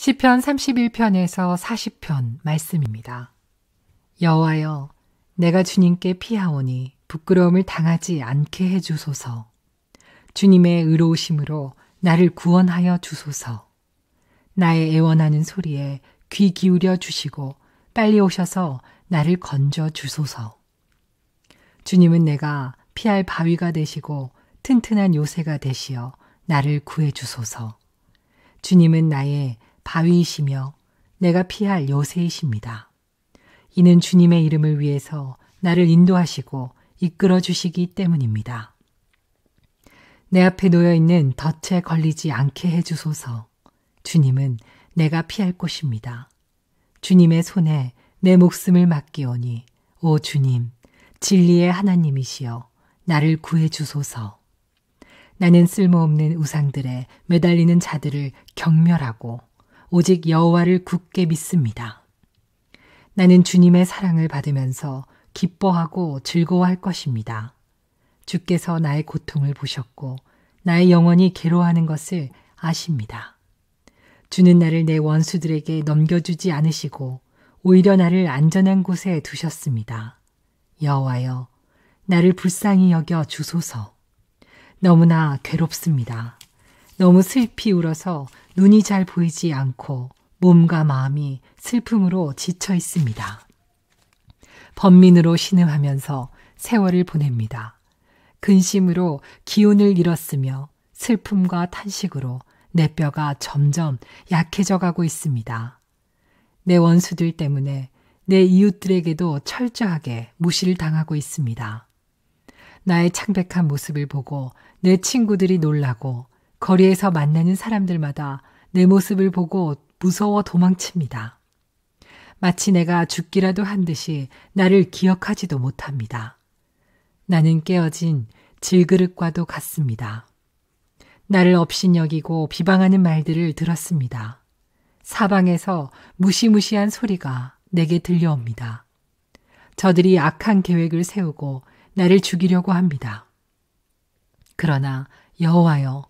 시편 31편에서 40편 말씀입니다. 여호와여, 내가 주님께 피하오니 부끄러움을 당하지 않게 해주소서. 주님의 의로우심으로 나를 구원하여 주소서. 나의 애원하는 소리에 귀 기울여 주시고 빨리 오셔서 나를 건져 주소서. 주님은 내가 피할 바위가 되시고 튼튼한 요새가 되시어 나를 구해 주소서. 주님은 나의 바위이시며 내가 피할 요새이십니다. 이는 주님의 이름을 위해서 나를 인도하시고 이끌어 주시기 때문입니다. 내 앞에 놓여 있는 덫에 걸리지 않게 해주소서. 주님은 내가 피할 곳입니다. 주님의 손에 내 목숨을 맡기오니 오 주님, 진리의 하나님이시여 나를 구해 주소서. 나는 쓸모없는 우상들에 매달리는 자들을 경멸하고 오직 여호와를 굳게 믿습니다. 나는 주님의 사랑을 받으면서 기뻐하고 즐거워할 것입니다. 주께서 나의 고통을 보셨고 나의 영혼이 괴로워하는 것을 아십니다. 주는 나를 내 원수들에게 넘겨주지 않으시고 오히려 나를 안전한 곳에 두셨습니다. 여호와여, 나를 불쌍히 여겨 주소서. 너무나 괴롭습니다. 너무 슬피 울어서 눈이 잘 보이지 않고 몸과 마음이 슬픔으로 지쳐 있습니다. 번민으로 신음하면서 세월을 보냅니다. 근심으로 기운을 잃었으며 슬픔과 탄식으로 내 뼈가 점점 약해져 가고 있습니다. 내 원수들 때문에 내 이웃들에게도 철저하게 무시를 당하고 있습니다. 나의 창백한 모습을 보고 내 친구들이 놀라고 거리에서 만나는 사람들마다 내 모습을 보고 무서워 도망칩니다. 마치 내가 죽기라도 한 듯이 나를 기억하지도 못합니다. 나는 깨어진 질그릇과도 같습니다. 나를 업신여기고 비방하는 말들을 들었습니다. 사방에서 무시무시한 소리가 내게 들려옵니다. 저들이 악한 계획을 세우고 나를 죽이려고 합니다. 그러나 여호와여,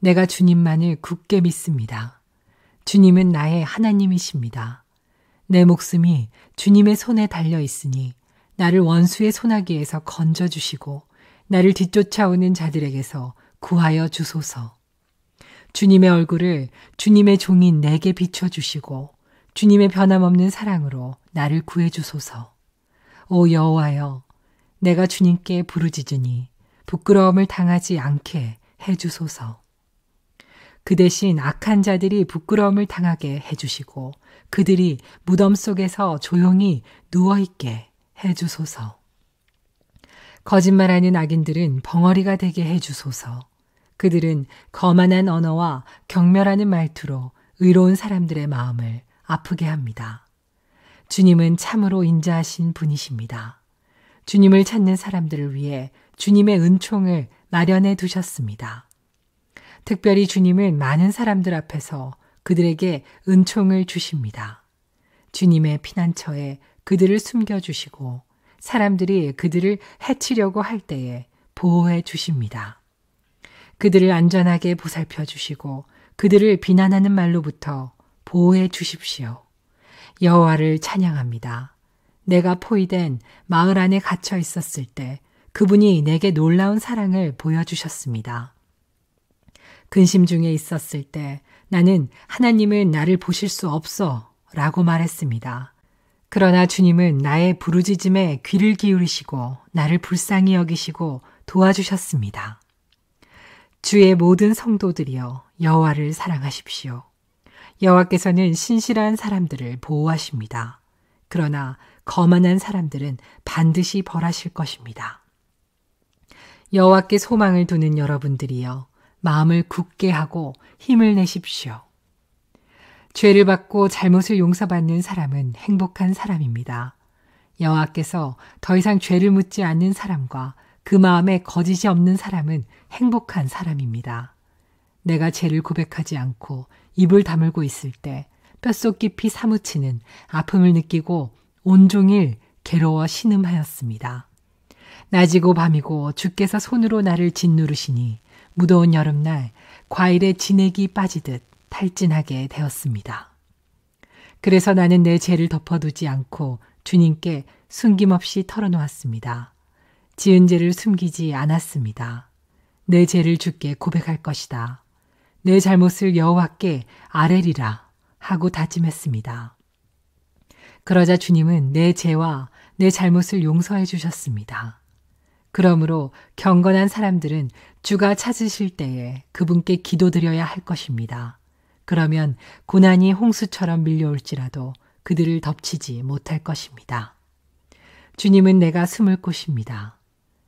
내가 주님만을 굳게 믿습니다. 주님은 나의 하나님이십니다. 내 목숨이 주님의 손에 달려 있으니 나를 원수의 손아귀에서 건져주시고 나를 뒤쫓아오는 자들에게서 구하여 주소서. 주님의 얼굴을 주님의 종인 내게 비춰주시고 주님의 변함없는 사랑으로 나를 구해주소서. 오 여호와여, 내가 주님께 부르짖으니 부끄러움을 당하지 않게 해주소서. 그 대신 악한 자들이 부끄러움을 당하게 해주시고 그들이 무덤 속에서 조용히 누워있게 해주소서. 거짓말하는 악인들은 벙어리가 되게 해주소서. 그들은 거만한 언어와 경멸하는 말투로 의로운 사람들의 마음을 아프게 합니다. 주님은 참으로 인자하신 분이십니다. 주님을 찾는 사람들을 위해 주님의 은총을 마련해 두셨습니다. 특별히 주님은 많은 사람들 앞에서 그들에게 은총을 주십니다. 주님의 피난처에 그들을 숨겨주시고 사람들이 그들을 해치려고 할 때에 보호해 주십니다. 그들을 안전하게 보살펴 주시고 그들을 비난하는 말로부터 보호해 주십시오. 여호와를 찬양합니다. 내가 포위된 마을 안에 갇혀 있었을 때 그분이 내게 놀라운 사랑을 보여주셨습니다. 근심 중에 있었을 때 나는 하나님은 나를 보실 수 없어 라고 말했습니다. 그러나 주님은 나의 부르짖음에 귀를 기울이시고 나를 불쌍히 여기시고 도와주셨습니다. 주의 모든 성도들이여 여호와를 사랑하십시오. 여호와께서는 신실한 사람들을 보호하십니다. 그러나 거만한 사람들은 반드시 벌하실 것입니다. 여호와께 소망을 두는 여러분들이여 마음을 굳게 하고 힘을 내십시오. 죄를 받고 잘못을 용서받는 사람은 행복한 사람입니다. 여호와께서 더 이상 죄를 묻지 않는 사람과 그 마음에 거짓이 없는 사람은 행복한 사람입니다. 내가 죄를 고백하지 않고 입을 다물고 있을 때 뼛속 깊이 사무치는 아픔을 느끼고 온종일 괴로워 신음하였습니다. 낮이고 밤이고 주께서 손으로 나를 짓누르시니 무더운 여름날 과일에 진액이 빠지듯 탈진하게 되었습니다. 그래서 나는 내 죄를 덮어두지 않고 주님께 숨김없이 털어놓았습니다. 지은 죄를 숨기지 않았습니다. 내 죄를 주께 고백할 것이다. 내 잘못을 여호와께 아뢰리라 하고 다짐했습니다. 그러자 주님은 내 죄와 내 잘못을 용서해 주셨습니다. 그러므로 경건한 사람들은 주가 찾으실 때에 그분께 기도드려야 할 것입니다. 그러면 고난이 홍수처럼 밀려올지라도 그들을 덮치지 못할 것입니다. 주님은 내가 숨을 곳입니다.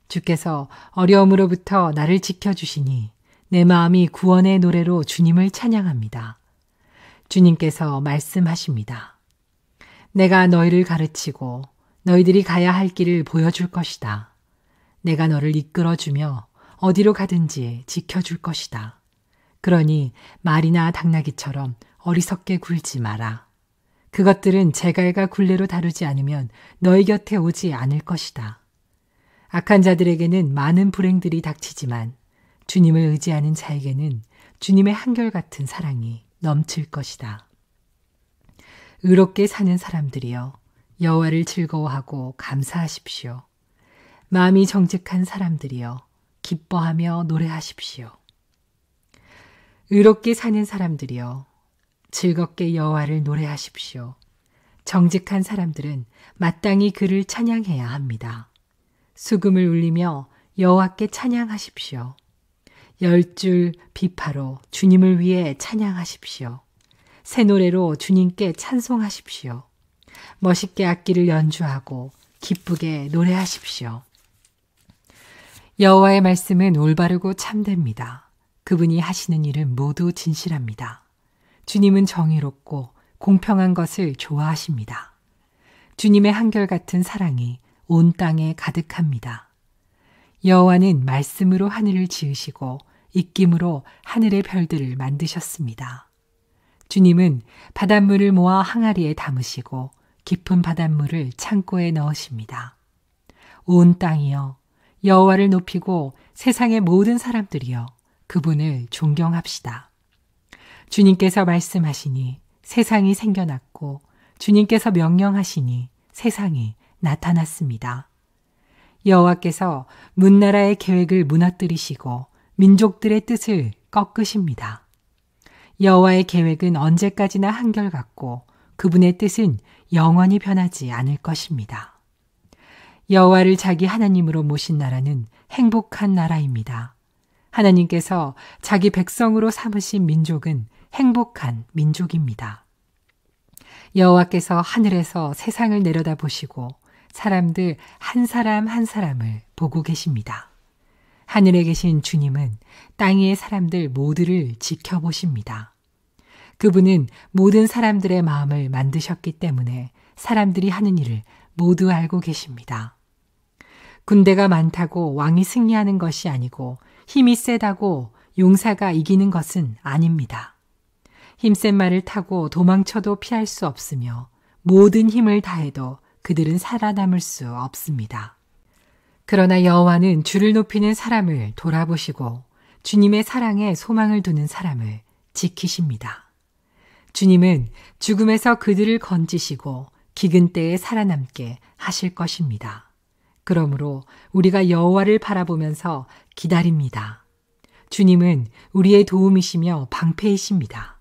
주께서 어려움으로부터 나를 지켜주시니 내 마음이 구원의 노래로 주님을 찬양합니다. 주님께서 말씀하십니다. 내가 너희를 가르치고 너희들이 가야 할 길을 보여줄 것이다. 내가 너를 이끌어주며 어디로 가든지 지켜줄 것이다. 그러니 말이나 당나귀처럼 어리석게 굴지 마라. 그것들은 제갈과 굴레로 다루지 않으면 너희 곁에 오지 않을 것이다. 악한 자들에게는 많은 불행들이 닥치지만 주님을 의지하는 자에게는 주님의 한결같은 사랑이 넘칠 것이다. 의롭게 사는 사람들이여 여호와를 즐거워하고 감사하십시오. 마음이 정직한 사람들이여 기뻐하며 노래하십시오. 의롭게 사는 사람들이여 즐겁게 여호와를 노래하십시오. 정직한 사람들은 마땅히 그를 찬양해야 합니다. 수금을 울리며 여호와께 찬양하십시오. 10줄 비파로 주님을 위해 찬양하십시오. 새 노래로 주님께 찬송하십시오. 멋있게 악기를 연주하고 기쁘게 노래하십시오. 여호와의 말씀은 올바르고 참됩니다. 그분이 하시는 일은 모두 진실합니다. 주님은 정의롭고 공평한 것을 좋아하십니다. 주님의 한결같은 사랑이 온 땅에 가득합니다. 여호와는 말씀으로 하늘을 지으시고 입김으로 하늘의 별들을 만드셨습니다. 주님은 바닷물을 모아 항아리에 담으시고 깊은 바닷물을 창고에 넣으십니다. 온 땅이여 여호와를 높이고 세상의 모든 사람들이여 그분을 존경합시다. 주님께서 말씀하시니 세상이 생겨났고 주님께서 명령하시니 세상이 나타났습니다. 여호와께서 문나라의 계획을 무너뜨리시고 민족들의 뜻을 꺾으십니다. 여호와의 계획은 언제까지나 한결같고 그분의 뜻은 영원히 변하지 않을 것입니다. 여호와를 자기 하나님으로 모신 나라는 행복한 나라입니다. 하나님께서 자기 백성으로 삼으신 민족은 행복한 민족입니다. 여호와께서 하늘에서 세상을 내려다보시고 사람들 한 사람 한 사람을 보고 계십니다. 하늘에 계신 주님은 땅 위의 사람들 모두를 지켜보십니다. 그분은 모든 사람들의 마음을 만드셨기 때문에 사람들이 하는 일을 모두 알고 계십니다. 군대가 많다고 왕이 승리하는 것이 아니고 힘이 세다고 용사가 이기는 것은 아닙니다. 힘센 말을 타고 도망쳐도 피할 수 없으며 모든 힘을 다해도 그들은 살아남을 수 없습니다. 그러나 여호와는 주를 높이는 사람을 돌아보시고 주님의 사랑에 소망을 두는 사람을 지키십니다. 주님은 죽음에서 그들을 건지시고 기근 때에 살아남게 하실 것입니다. 그러므로 우리가 여호와를 바라보면서 기다립니다. 주님은 우리의 도움이시며 방패이십니다.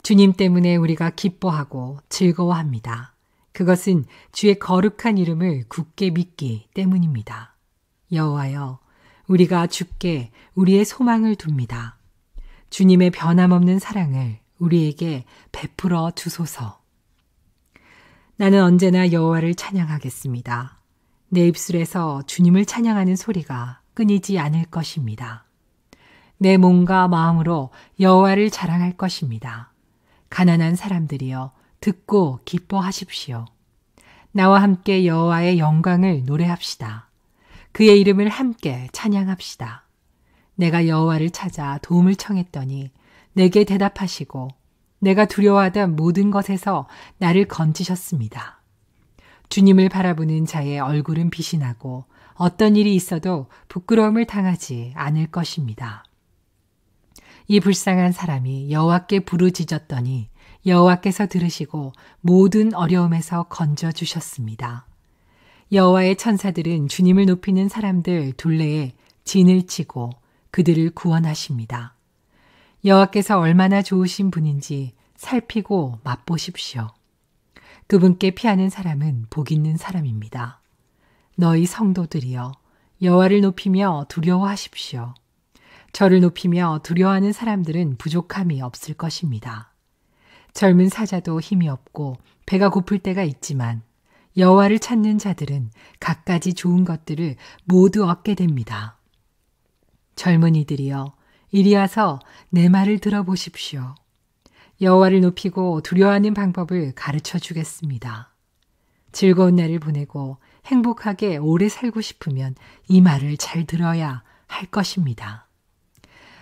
주님 때문에 우리가 기뻐하고 즐거워합니다. 그것은 주의 거룩한 이름을 굳게 믿기 때문입니다. 여호와여, 우리가 주께 우리의 소망을 둡니다. 주님의 변함없는 사랑을 우리에게 베풀어 주소서. 나는 언제나 여호와를 찬양하겠습니다. 내 입술에서 주님을 찬양하는 소리가 끊이지 않을 것입니다. 내 몸과 마음으로 여호와를 자랑할 것입니다. 가난한 사람들이여 듣고 기뻐하십시오. 나와 함께 여호와의 영광을 노래합시다. 그의 이름을 함께 찬양합시다. 내가 여호와를 찾아 도움을 청했더니 내게 대답하시고 내가 두려워하던 모든 것에서 나를 건지셨습니다. 주님을 바라보는 자의 얼굴은 빛이 나고 어떤 일이 있어도 부끄러움을 당하지 않을 것입니다. 이 불쌍한 사람이 여호와께 부르짖었더니 여호와께서 들으시고 모든 어려움에서 건져 주셨습니다. 여호와의 천사들은 주님을 높이는 사람들 둘레에 진을 치고 그들을 구원하십니다. 여호와께서 얼마나 좋으신 분인지 살피고 맛보십시오. 그분께 피하는 사람은 복 있는 사람입니다. 너희 성도들이여 여호와를 높이며 두려워하십시오. 저를 높이며 두려워하는 사람들은 부족함이 없을 것입니다. 젊은 사자도 힘이 없고 배가 고플 때가 있지만 여호와를 찾는 자들은 갖가지 좋은 것들을 모두 얻게 됩니다. 젊은이들이여 이리 와서 내 말을 들어보십시오. 여호와를 높이고 두려워하는 방법을 가르쳐 주겠습니다. 즐거운 날을 보내고 행복하게 오래 살고 싶으면 이 말을 잘 들어야 할 것입니다.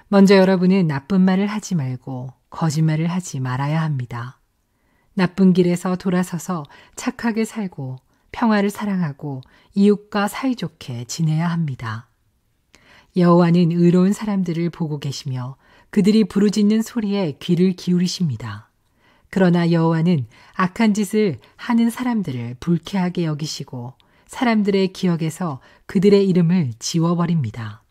먼저 여러분은 나쁜 말을 하지 말고 거짓말을 하지 말아야 합니다. 나쁜 길에서 돌아서서 착하게 살고 평화를 사랑하고 이웃과 사이좋게 지내야 합니다. 여호와는 의로운 사람들을 보고 계시며 그들이 부르짖는 소리에 귀를 기울이십니다. 그러나 여호와는 악한 짓을 하는 사람들을 불쾌하게 여기시고 사람들의 기억에서 그들의 이름을 지워버립니다.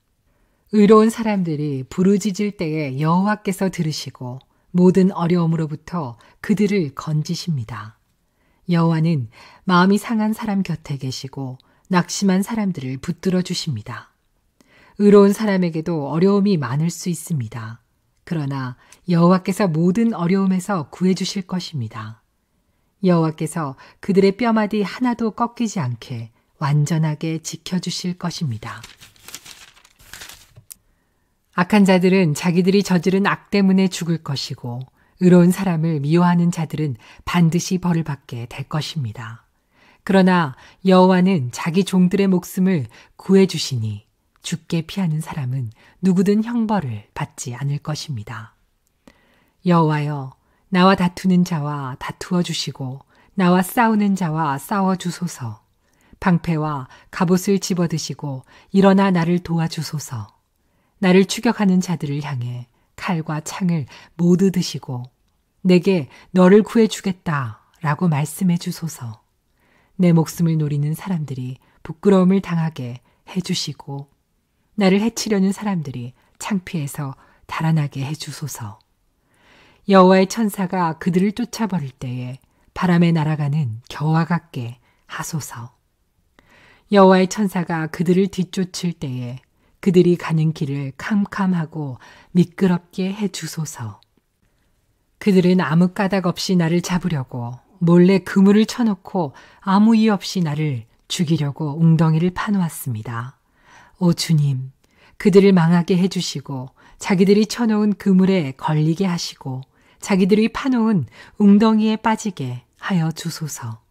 의로운 사람들이 부르짖을 때에 여호와께서 들으시고 모든 어려움으로부터 그들을 건지십니다. 여호와는 마음이 상한 사람 곁에 계시고 낙심한 사람들을 붙들어 주십니다. 의로운 사람에게도 어려움이 많을 수 있습니다. 그러나 여호와께서 모든 어려움에서 구해 주실 것입니다. 여호와께서 그들의 뼈마디 하나도 꺾이지 않게 완전하게 지켜주실 것입니다. 악한 자들은 자기들이 저지른 악 때문에 죽을 것이고 의로운 사람을 미워하는 자들은 반드시 벌을 받게 될 것입니다. 그러나 여호와는 자기 종들의 목숨을 구해 주시니 죽게 피하는 사람은 누구든 형벌을 받지 않을 것입니다. 여호와여, 나와 다투는 자와 다투어 주시고 나와 싸우는 자와 싸워 주소서. 방패와 갑옷을 집어드시고 일어나 나를 도와주소서. 나를 추격하는 자들을 향해 칼과 창을 모두 드시고 내게 너를 구해주겠다 라고 말씀해 주소서. 내 목숨을 노리는 사람들이 부끄러움을 당하게 해주시고 나를 해치려는 사람들이 창피해서 달아나게 해주소서. 여호와의 천사가 그들을 쫓아버릴 때에 바람에 날아가는 겨와 같게 하소서. 여호와의 천사가 그들을 뒤쫓을 때에 그들이 가는 길을 캄캄하고 미끄럽게 해주소서. 그들은 아무 까닭 없이 나를 잡으려고 몰래 그물을 쳐놓고 아무 이유 없이 나를 죽이려고 웅덩이를 파놓았습니다. 오 주님, 그들을 망하게 해주시고 자기들이 쳐놓은 그물에 걸리게 하시고 자기들이 파놓은 웅덩이에 빠지게 하여 주소서.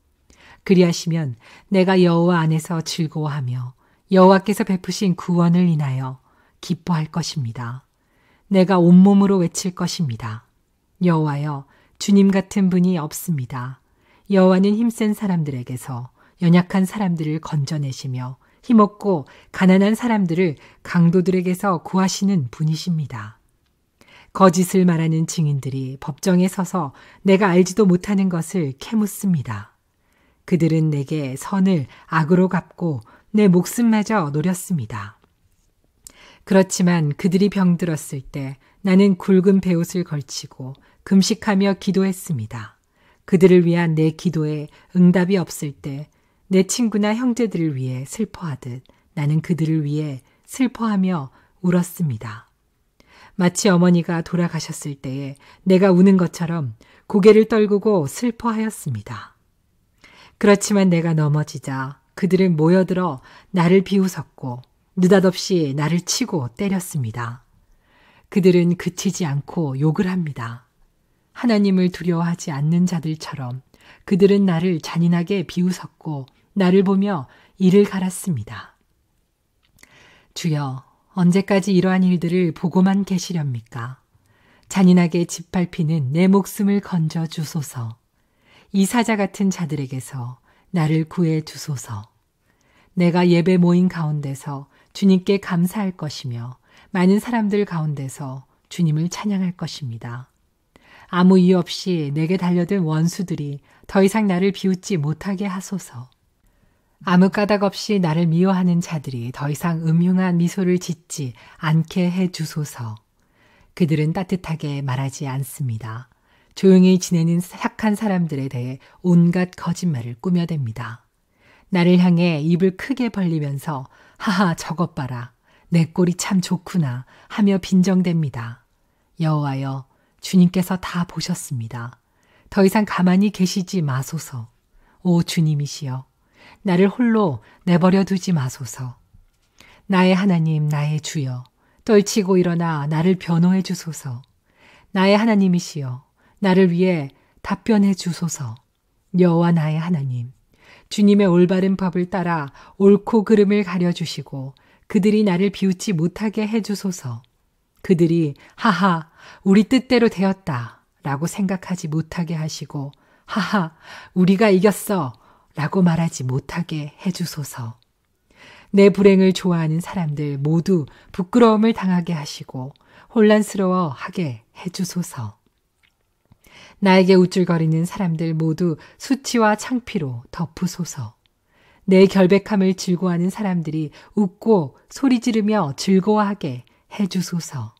그리하시면 내가 여호와 안에서 즐거워하며 여호와께서 베푸신 구원을 인하여 기뻐할 것입니다. 내가 온몸으로 외칠 것입니다. 여호와여, 주님 같은 분이 없습니다. 여호와는 힘센 사람들에게서 연약한 사람들을 건져내시며 힘없고 가난한 사람들을 강도들에게서 구하시는 분이십니다. 거짓을 말하는 증인들이 법정에 서서 내가 알지도 못하는 것을 캐묻습니다. 그들은 내게 선을 악으로 갚고 내 목숨마저 노렸습니다. 그렇지만 그들이 병들었을 때 나는 굵은 베옷을 걸치고 금식하며 기도했습니다. 그들을 위한 내 기도에 응답이 없을 때 내 친구나 형제들을 위해 슬퍼하듯 나는 그들을 위해 슬퍼하며 울었습니다. 마치 어머니가 돌아가셨을 때에 내가 우는 것처럼 고개를 떨구고 슬퍼하였습니다. 그렇지만 내가 넘어지자 그들은 모여들어 나를 비웃었고 느닷없이 나를 치고 때렸습니다. 그들은 그치지 않고 욕을 합니다. 하나님을 두려워하지 않는 자들처럼 그들은 나를 잔인하게 비웃었고 나를 보며 이를 갈았습니다. 주여, 언제까지 이러한 일들을 보고만 계시렵니까? 잔인하게 짓밟히는 내 목숨을 건져 주소서. 이 사자 같은 자들에게서 나를 구해 주소서. 내가 예배 모임 가운데서 주님께 감사할 것이며 많은 사람들 가운데서 주님을 찬양할 것입니다. 아무 이유 없이 내게 달려든 원수들이 더 이상 나를 비웃지 못하게 하소서. 아무 까닭 없이 나를 미워하는 자들이 더 이상 음흉한 미소를 짓지 않게 해 주소서. 그들은 따뜻하게 말하지 않습니다. 조용히 지내는 착한 사람들에 대해 온갖 거짓말을 꾸며댑니다. 나를 향해 입을 크게 벌리면서 하하 저것 봐라. 내 꼴이 참 좋구나 하며 빈정댑니다. 여호와여, 주님께서 다 보셨습니다. 더 이상 가만히 계시지 마소서. 오 주님이시여, 나를 홀로 내버려 두지 마소서. 나의 하나님, 나의 주여, 떨치고 일어나 나를 변호해 주소서. 나의 하나님이시여, 나를 위해 답변해 주소서. 여호와 나의 하나님, 주님의 올바른 법을 따라 옳고 그름을 가려주시고 그들이 나를 비웃지 못하게 해주소서. 그들이 하하 우리 뜻대로 되었다 라고 생각하지 못하게 하시고 하하 우리가 이겼어 라고 말하지 못하게 해주소서. 내 불행을 좋아하는 사람들 모두 부끄러움을 당하게 하시고 혼란스러워하게 해주소서. 나에게 우쭐거리는 사람들 모두 수치와 창피로 덮으소서. 내 결백함을 즐거워하는 사람들이 웃고 소리 지르며 즐거워하게 해주소서.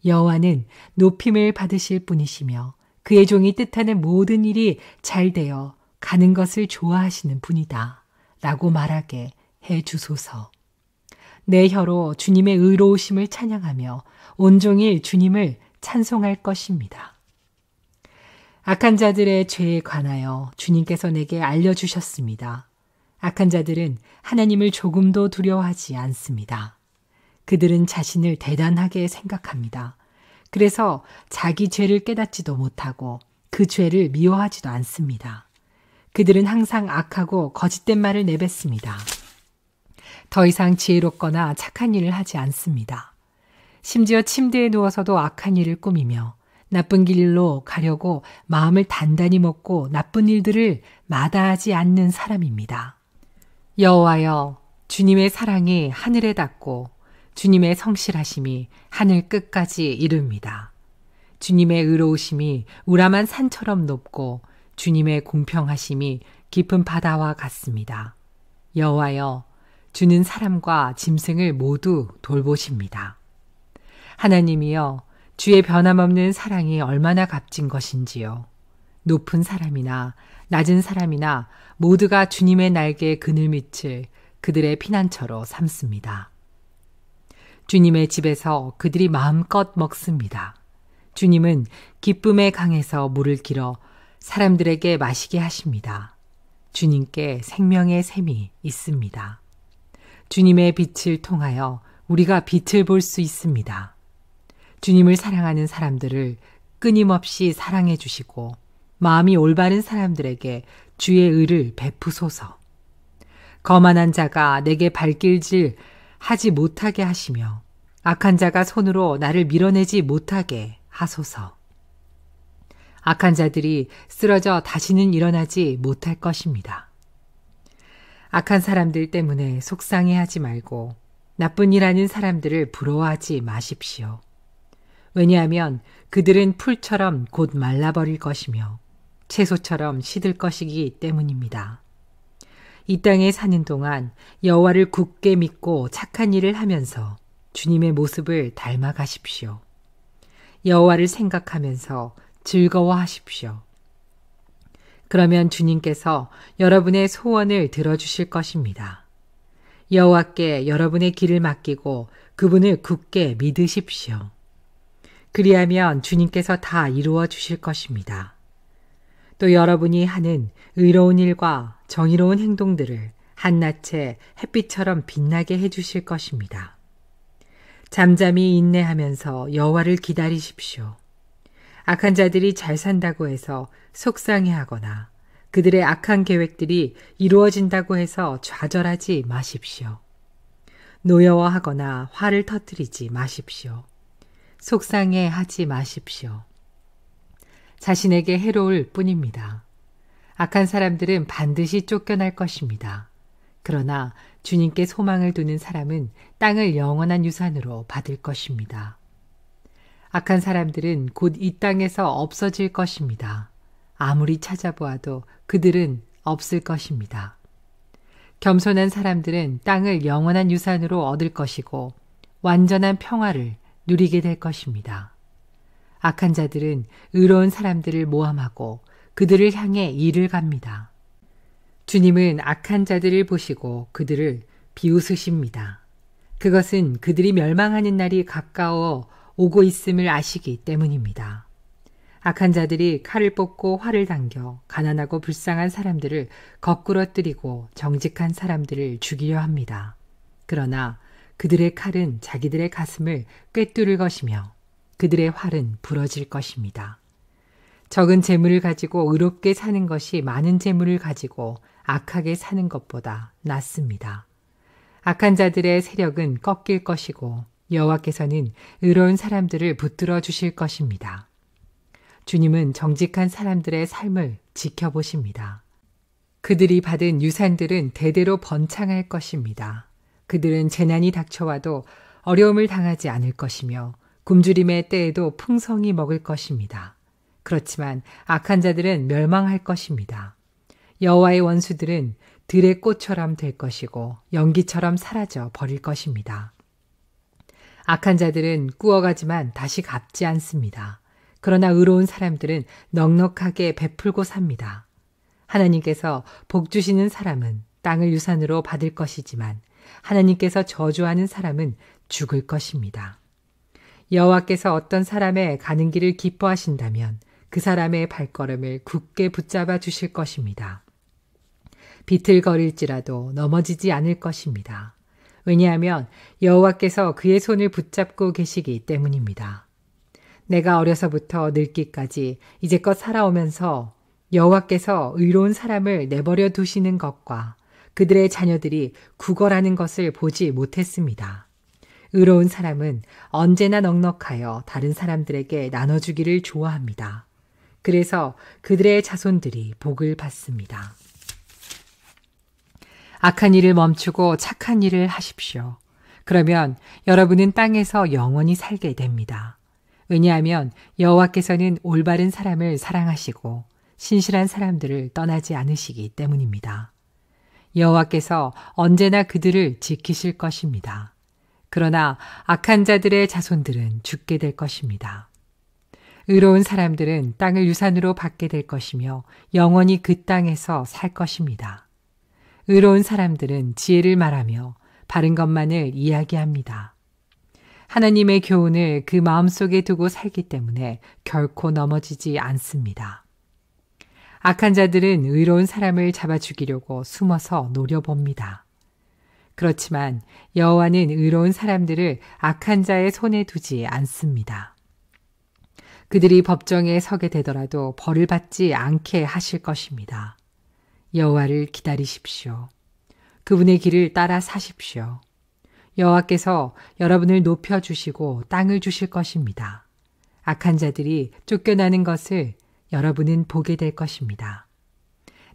여호와는 높임을 받으실 분이시며 그의 종이 뜻하는 모든 일이 잘 되어 가는 것을 좋아하시는 분이다 라고 말하게 해주소서. 내 혀로 주님의 의로우심을 찬양하며 온종일 주님을 찬송할 것입니다. 악한 자들의 죄에 관하여 주님께서 내게 알려주셨습니다. 악한 자들은 하나님을 조금도 두려워하지 않습니다. 그들은 자신을 대단하게 생각합니다. 그래서 자기 죄를 깨닫지도 못하고 그 죄를 미워하지도 않습니다. 그들은 항상 악하고 거짓된 말을 내뱉습니다. 더 이상 지혜롭거나 착한 일을 하지 않습니다. 심지어 침대에 누워서도 악한 일을 꾸미며 나쁜 길로 가려고 마음을 단단히 먹고 나쁜 일들을 마다하지 않는 사람입니다. 여호와여, 주님의 사랑이 하늘에 닿고 주님의 성실하심이 하늘 끝까지 이릅니다. 주님의 의로우심이 우람한 산처럼 높고 주님의 공평하심이 깊은 바다와 같습니다. 여호와여, 주는 사람과 짐승을 모두 돌보십니다. 하나님이여, 주의 변함없는 사랑이 얼마나 값진 것인지요. 높은 사람이나 낮은 사람이나 모두가 주님의 날개에 그늘밑을 그들의 피난처로 삼습니다. 주님의 집에서 그들이 마음껏 먹습니다. 주님은 기쁨의 강에서 물을 길어 사람들에게 마시게 하십니다. 주님께 생명의 샘이 있습니다. 주님의 빛을 통하여 우리가 빛을 볼 수 있습니다. 주님을 사랑하는 사람들을 끊임없이 사랑해 주시고 마음이 올바른 사람들에게 주의 의를 베푸소서. 거만한 자가 내게 발길질 하지 못하게 하시며 악한 자가 손으로 나를 밀어내지 못하게 하소서. 악한 자들이 쓰러져 다시는 일어나지 못할 것입니다. 악한 사람들 때문에 속상해하지 말고 나쁜 일 하는 사람들을 부러워하지 마십시오. 왜냐하면 그들은 풀처럼 곧 말라버릴 것이며 채소처럼 시들 것이기 때문입니다. 이 땅에 사는 동안 여호와를 굳게 믿고 착한 일을 하면서 주님의 모습을 닮아가십시오. 여호와를 생각하면서 즐거워하십시오. 그러면 주님께서 여러분의 소원을 들어주실 것입니다. 여호와께 여러분의 길을 맡기고 그분을 굳게 믿으십시오. 그리하면 주님께서 다 이루어 주실 것입니다. 또 여러분이 하는 의로운 일과 정의로운 행동들을 한낮에 햇빛처럼 빛나게 해주실 것입니다. 잠잠히 인내하면서 여호와를 기다리십시오. 악한 자들이 잘 산다고 해서 속상해하거나 그들의 악한 계획들이 이루어진다고 해서 좌절하지 마십시오. 노여워하거나 화를 터뜨리지 마십시오. 속상해하지 마십시오. 자신에게 해로울 뿐입니다. 악한 사람들은 반드시 쫓겨날 것입니다. 그러나 주님께 소망을 두는 사람은 땅을 영원한 유산으로 받을 것입니다. 악한 사람들은 곧 이 땅에서 없어질 것입니다. 아무리 찾아보아도 그들은 없을 것입니다. 겸손한 사람들은 땅을 영원한 유산으로 얻을 것이고 완전한 평화를 누리게 될 것입니다. 악한 자들은 의로운 사람들을 모함하고 그들을 향해 이를 갑니다. 주님은 악한 자들을 보시고 그들을 비웃으십니다. 그것은 그들이 멸망하는 날이 가까워 오고 있음을 아시기 때문입니다. 악한 자들이 칼을 뽑고 활을 당겨 가난하고 불쌍한 사람들을 거꾸러뜨리고 정직한 사람들을 죽이려 합니다. 그러나 그들의 칼은 자기들의 가슴을 꿰뚫을 것이며 그들의 활은 부러질 것입니다. 적은 재물을 가지고 의롭게 사는 것이 많은 재물을 가지고 악하게 사는 것보다 낫습니다. 악한 자들의 세력은 꺾일 것이고 여호와께서는 의로운 사람들을 붙들어 주실 것입니다. 주님은 정직한 사람들의 삶을 지켜보십니다. 그들이 받은 유산들은 대대로 번창할 것입니다. 그들은 재난이 닥쳐와도 어려움을 당하지 않을 것이며 굶주림의 때에도 풍성히 먹을 것입니다. 그렇지만 악한 자들은 멸망할 것입니다. 여호와의 원수들은 들의 꽃처럼 될 것이고 연기처럼 사라져 버릴 것입니다. 악한 자들은 꾸어가지만 다시 갚지 않습니다. 그러나 의로운 사람들은 넉넉하게 베풀고 삽니다. 하나님께서 복 주시는 사람은 땅을 유산으로 받을 것이지만 하나님께서 저주하는 사람은 죽을 것입니다. 여호와께서 어떤 사람의 가는 길을 기뻐하신다면 그 사람의 발걸음을 굳게 붙잡아 주실 것입니다. 비틀거릴지라도 넘어지지 않을 것입니다. 왜냐하면 여호와께서 그의 손을 붙잡고 계시기 때문입니다. 내가 어려서부터 늙기까지 이제껏 살아오면서 여호와께서 의로운 사람을 내버려 두시는 것과 그들의 자녀들이 구걸하는 것을 보지 못했습니다. 의로운 사람은 언제나 넉넉하여 다른 사람들에게 나눠주기를 좋아합니다. 그래서 그들의 자손들이 복을 받습니다. 악한 일을 멈추고 착한 일을 하십시오. 그러면 여러분은 땅에서 영원히 살게 됩니다. 왜냐하면 여호와께서는 올바른 사람을 사랑하시고 신실한 사람들을 떠나지 않으시기 때문입니다. 여호와께서 언제나 그들을 지키실 것입니다. 그러나 악한 자들의 자손들은 죽게 될 것입니다. 의로운 사람들은 땅을 유산으로 받게 될 것이며 영원히 그 땅에서 살 것입니다. 의로운 사람들은 지혜를 말하며 바른 것만을 이야기합니다. 하나님의 교훈을 그 마음속에 두고 살기 때문에 결코 넘어지지 않습니다. 악한 자들은 의로운 사람을 잡아 죽이려고 숨어서 노려봅니다. 그렇지만 여호와는 의로운 사람들을 악한 자의 손에 두지 않습니다. 그들이 법정에 서게 되더라도 벌을 받지 않게 하실 것입니다. 여호와를 기다리십시오. 그분의 길을 따라 사십시오. 여호와께서 여러분을 높여주시고 땅을 주실 것입니다. 악한 자들이 쫓겨나는 것을 여러분은 보게 될 것입니다.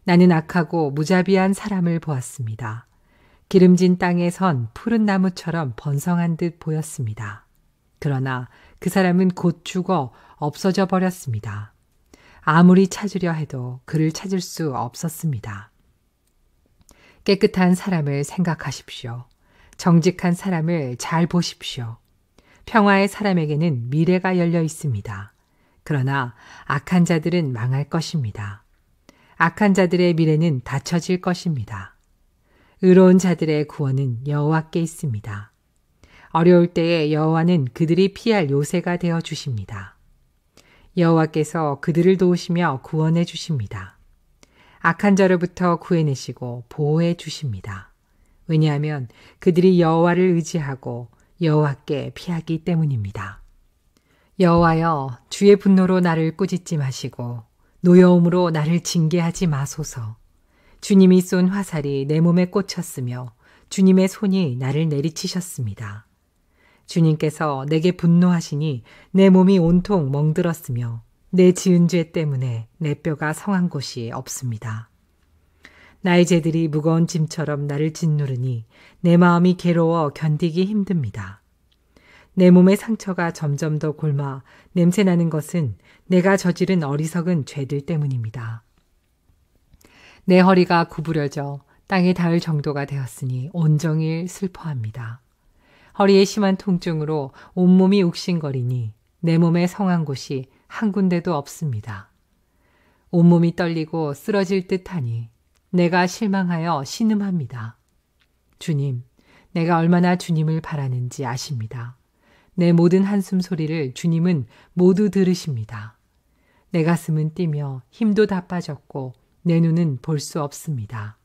나는 악하고 무자비한 사람을 보았습니다. 기름진 땅에 선 푸른 나무처럼 번성한 듯 보였습니다. 그러나 그 사람은 곧 죽어 없어져 버렸습니다. 아무리 찾으려 해도 그를 찾을 수 없었습니다. 깨끗한 사람을 생각하십시오. 정직한 사람을 잘 보십시오. 평화의 사람에게는 미래가 열려 있습니다. 그러나 악한 자들은 망할 것입니다. 악한 자들의 미래는 닫혀질 것입니다. 의로운 자들의 구원은 여호와께 있습니다. 어려울 때에 여호와는 그들이 피할 요새가 되어 주십니다. 여호와께서 그들을 도우시며 구원해 주십니다. 악한 자로부터 구해내시고 보호해 주십니다. 왜냐하면 그들이 여호와를 의지하고 여호와께 피하기 때문입니다. 여호와여, 주의 분노로 나를 꾸짖지 마시고 노여움으로 나를 징계하지 마소서. 주님이 쏜 화살이 내 몸에 꽂혔으며 주님의 손이 나를 내리치셨습니다. 주님께서 내게 분노하시니 내 몸이 온통 멍들었으며 내 지은 죄 때문에 내 뼈가 성한 곳이 없습니다. 나의 죄들이 무거운 짐처럼 나를 짓누르니 내 마음이 괴로워 견디기 힘듭니다. 내 몸의 상처가 점점 더 골마 냄새나는 것은 내가 저지른 어리석은 죄들 때문입니다. 내 허리가 구부려져 땅에 닿을 정도가 되었으니 온종일 슬퍼합니다. 허리에 심한 통증으로 온몸이 욱신거리니 내 몸에 성한 곳이 한 군데도 없습니다. 온몸이 떨리고 쓰러질 듯하니 내가 실망하여 신음합니다. 주님, 내가 얼마나 주님을 바라는지 아십니다. 내 모든 한숨 소리를 주님은 모두 들으십니다. 내 가슴은 뛰며 힘도 다 빠졌고 내 눈은 볼 수 없습니다.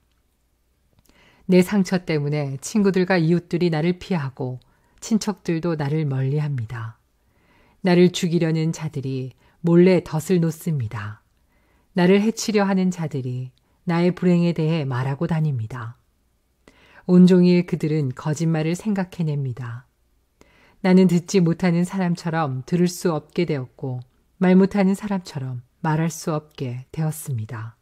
내 상처 때문에 친구들과 이웃들이 나를 피하고 친척들도 나를 멀리합니다. 나를 죽이려는 자들이 몰래 덫을 놓습니다. 나를 해치려 하는 자들이 나의 불행에 대해 말하고 다닙니다. 온종일 그들은 거짓말을 생각해냅니다. 나는 듣지 못하는 사람처럼 들을 수 없게 되었고 말 못하는 사람처럼 말할 수 없게 되었습니다.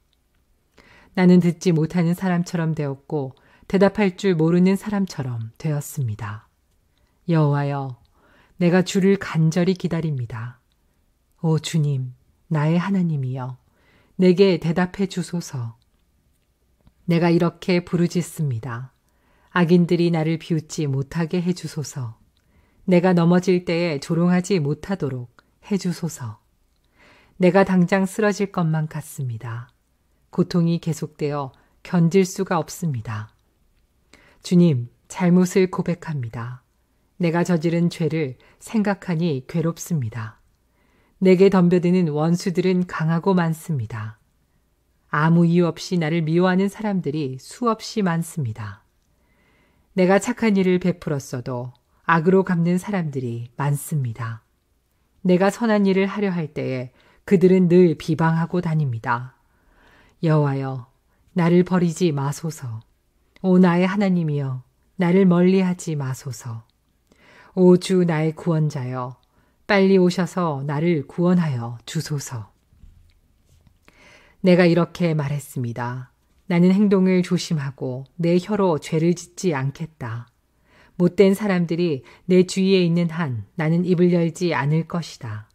나는 듣지 못하는 사람처럼 되었고 대답할 줄 모르는 사람처럼 되었습니다. 여호와여, 내가 주를 간절히 기다립니다. 오 주님, 나의 하나님이여, 내게 대답해 주소서. 내가 이렇게 부르짖습니다. 악인들이 나를 비웃지 못하게 해 주소서. 내가 넘어질 때에 조롱하지 못하도록 해 주소서. 내가 당장 쓰러질 것만 같습니다. 고통이 계속되어 견딜 수가 없습니다. 주님, 잘못을 고백합니다. 내가 저지른 죄를 생각하니 괴롭습니다. 내게 덤벼드는 원수들은 강하고 많습니다. 아무 이유 없이 나를 미워하는 사람들이 수없이 많습니다. 내가 착한 일을 베풀었어도 악으로 갚는 사람들이 많습니다. 내가 선한 일을 하려 할 때에 그들은 늘 비방하고 다닙니다. 여호와여, 나를 버리지 마소서. 오 나의 하나님이여, 나를 멀리하지 마소서. 오 주 나의 구원자여, 빨리 오셔서 나를 구원하여 주소서. 내가 이렇게 말했습니다. 나는 행동을 조심하고 내 혀로 죄를 짓지 않겠다. 못된 사람들이 내 주위에 있는 한 나는 입을 열지 않을 것이다.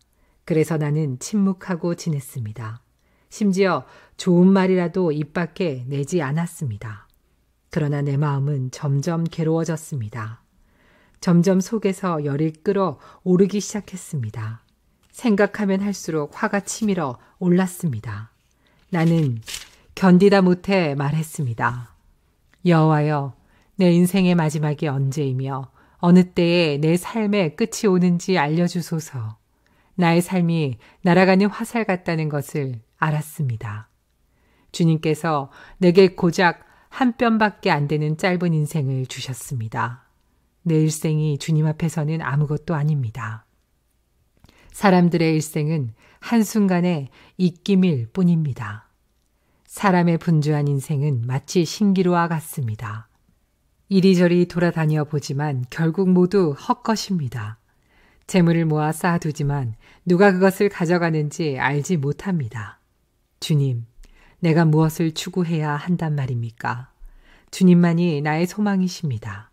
그래서 나는 침묵하고 지냈습니다. 심지어 좋은 말이라도 입 밖에 내지 않았습니다. 그러나 내 마음은 점점 괴로워졌습니다. 점점 속에서 열이 끓어 오르기 시작했습니다. 생각하면 할수록 화가 치밀어 올랐습니다. 나는 견디다 못해 말했습니다. 여호와여, 내 인생의 마지막이 언제이며 어느 때에 내 삶의 끝이 오는지 알려주소서. 나의 삶이 날아가는 화살 같다는 것을 알았습니다. 주님께서 내게 고작 한 뼘밖에 안 되는 짧은 인생을 주셨습니다. 내 일생이 주님 앞에서는 아무것도 아닙니다. 사람들의 일생은 한순간의 입김일 뿐입니다. 사람의 분주한 인생은 마치 신기루와 같습니다. 이리저리 돌아다녀 보지만 결국 모두 헛것입니다. 재물을 모아 쌓아두지만 누가 그것을 가져가는지 알지 못합니다. 주님, 내가 무엇을 추구해야 한단 말입니까? 주님만이 나의 소망이십니다.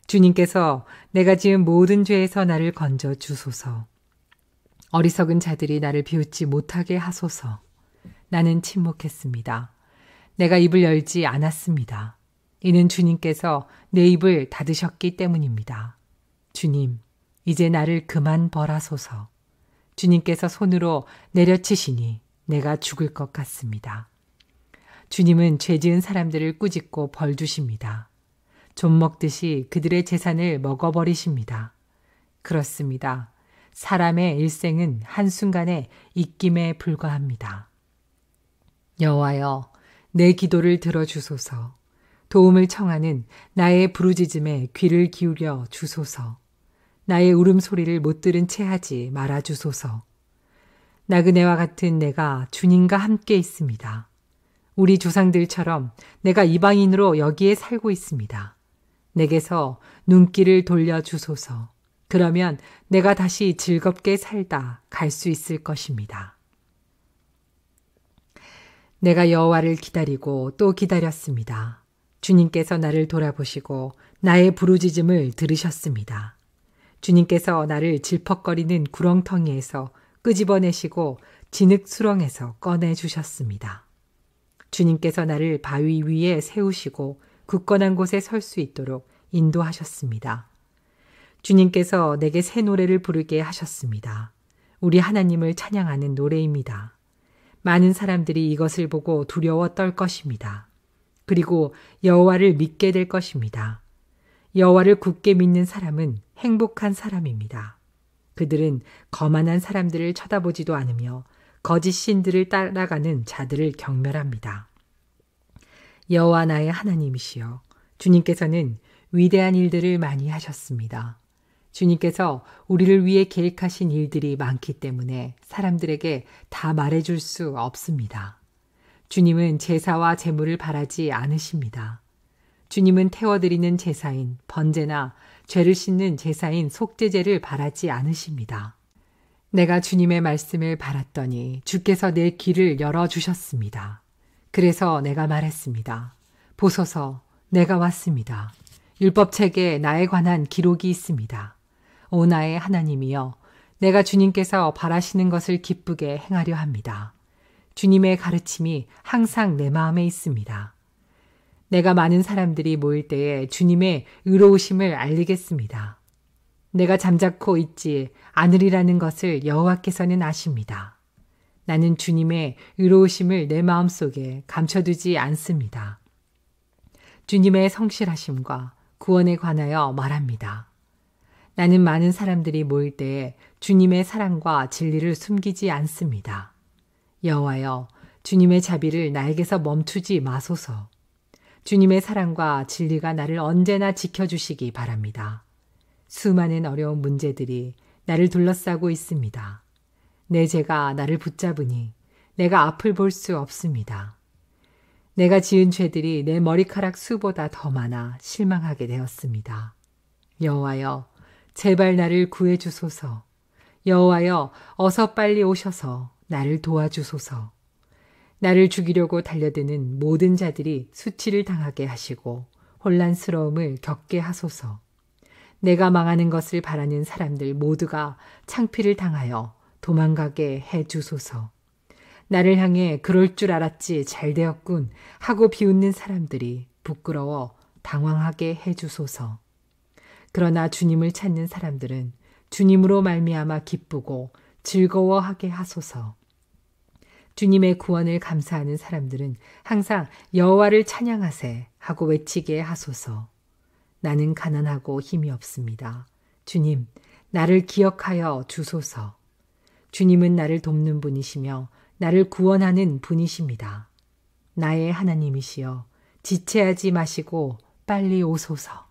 주님께서 내가 지은 모든 죄에서 나를 건져 주소서. 어리석은 자들이 나를 비웃지 못하게 하소서. 나는 침묵했습니다. 내가 입을 열지 않았습니다. 이는 주님께서 내 입을 닫으셨기 때문입니다. 주님, 이제 나를 그만 벌하소서. 주님께서 손으로 내려치시니 내가 죽을 것 같습니다. 주님은 죄 지은 사람들을 꾸짖고 벌 주십니다. 좀 먹듯이 그들의 재산을 먹어버리십니다. 그렇습니다. 사람의 일생은 한순간의 입김에 불과합니다. 여호와여, 내 기도를 들어주소서. 도움을 청하는 나의 부르짖음에 귀를 기울여 주소서. 나의 울음소리를 못 들은 채 하지 말아 주소서. 나그네와 같은 내가 주님과 함께 있습니다. 우리 조상들처럼 내가 이방인으로 여기에 살고 있습니다. 내게서 눈길을 돌려 주소서. 그러면 내가 다시 즐겁게 살다 갈 수 있을 것입니다. 내가 여호와를 기다리고 또 기다렸습니다. 주님께서 나를 돌아보시고 나의 부르짖음을 들으셨습니다. 주님께서 나를 질퍽거리는 구렁텅이에서 끄집어내시고 진흙 수렁에서 꺼내 주셨습니다. 주님께서 나를 바위 위에 세우시고 굳건한 곳에 설 수 있도록 인도하셨습니다. 주님께서 내게 새 노래를 부르게 하셨습니다. 우리 하나님을 찬양하는 노래입니다. 많은 사람들이 이것을 보고 두려워 떨 것입니다. 그리고 여호와를 믿게 될 것입니다. 여호와를 굳게 믿는 사람은 행복한 사람입니다. 그들은 거만한 사람들을 쳐다보지도 않으며 거짓 신들을 따라가는 자들을 경멸합니다. 여호와 나의 하나님이시여, 주님께서는 위대한 일들을 많이 하셨습니다. 주님께서 우리를 위해 계획하신 일들이 많기 때문에 사람들에게 다 말해줄 수 없습니다. 주님은 제사와 제물을 바라지 않으십니다. 주님은 태워드리는 제사인 번제나 죄를 씻는 제사인 속죄제를 바라지 않으십니다. 내가 주님의 말씀을 바랐더니 주께서 내 귀를 열어주셨습니다. 그래서 내가 말했습니다. 보소서, 내가 왔습니다. 율법책에 나에 관한 기록이 있습니다. 오 나의 하나님이여, 내가 주님께서 바라시는 것을 기쁘게 행하려 합니다. 주님의 가르침이 항상 내 마음에 있습니다. 내가 많은 사람들이 모일 때에 주님의 의로우심을 알리겠습니다. 내가 잠자코 있지 않으리라는 것을 여호와께서는 아십니다. 나는 주님의 의로우심을 내 마음속에 감춰두지 않습니다. 주님의 성실하심과 구원에 관하여 말합니다. 나는 많은 사람들이 모일 때에 주님의 사랑과 진리를 숨기지 않습니다. 여호와여, 주님의 자비를 나에게서 멈추지 마소서. 주님의 사랑과 진리가 나를 언제나 지켜주시기 바랍니다. 수많은 어려운 문제들이 나를 둘러싸고 있습니다. 내 죄가 나를 붙잡으니 내가 앞을 볼 수 없습니다. 내가 지은 죄들이 내 머리카락 수보다 더 많아 실망하게 되었습니다. 여호와여, 제발 나를 구해주소서. 여호와여, 어서 빨리 오셔서 나를 도와주소서. 나를 죽이려고 달려드는 모든 자들이 수치를 당하게 하시고 혼란스러움을 겪게 하소서. 내가 망하는 것을 바라는 사람들 모두가 창피를 당하여 도망가게 해 주소서. 나를 향해 그럴 줄 알았지 잘 되었군 하고 비웃는 사람들이 부끄러워 당황하게 해 주소서. 그러나 주님을 찾는 사람들은 주님으로 말미암아 기쁘고 즐거워하게 하소서. 주님의 구원을 감사하는 사람들은 항상 여호와를 찬양하세 하고 외치게 하소서. 나는 가난하고 힘이 없습니다. 주님, 나를 기억하여 주소서. 주님은 나를 돕는 분이시며 나를 구원하는 분이십니다. 나의 하나님이시여, 지체하지 마시고 빨리 오소서.